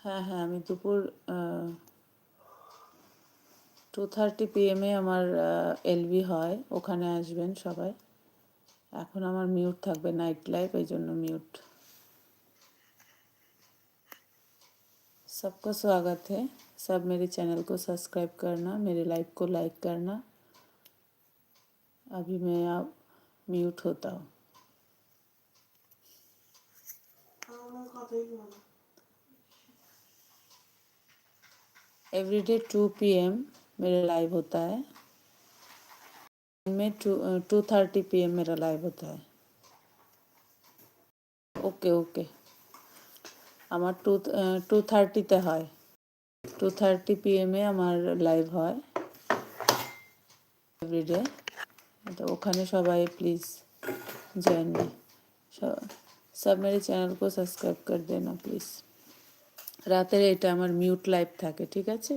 হ্যাঁ হ্যাঁ, আমি দুপুর 2:30 PM আমার এলবি হয়, ওখানে আসবেন সবাই। এখন আমার মিউট থাকবে, নাইট লাইভ, এই জন্য মিউট। सबका स्वागत है। सब मेरे चैनल को सब्सक्राइब करना, मेरे लाइव को लाइक करना। अभी मैं अब म्यूट होता हूँ। एवरीडे 2 PM मेरा लाइव होता है। में 2:30 PM मेरा लाइव होता है। ओके ओके, আমার 2:30-তে হয়। 2:30 PM আমার লাইভ হয় এভরিডে। तो ওখানে সবাই প্লিজ জয়েন মি। सब मेरे चैनल को सब्सक्राइब कर देना प्लीज़। রাতের এটা আমার মিউট লাইভ থাকে, ঠিক আছে।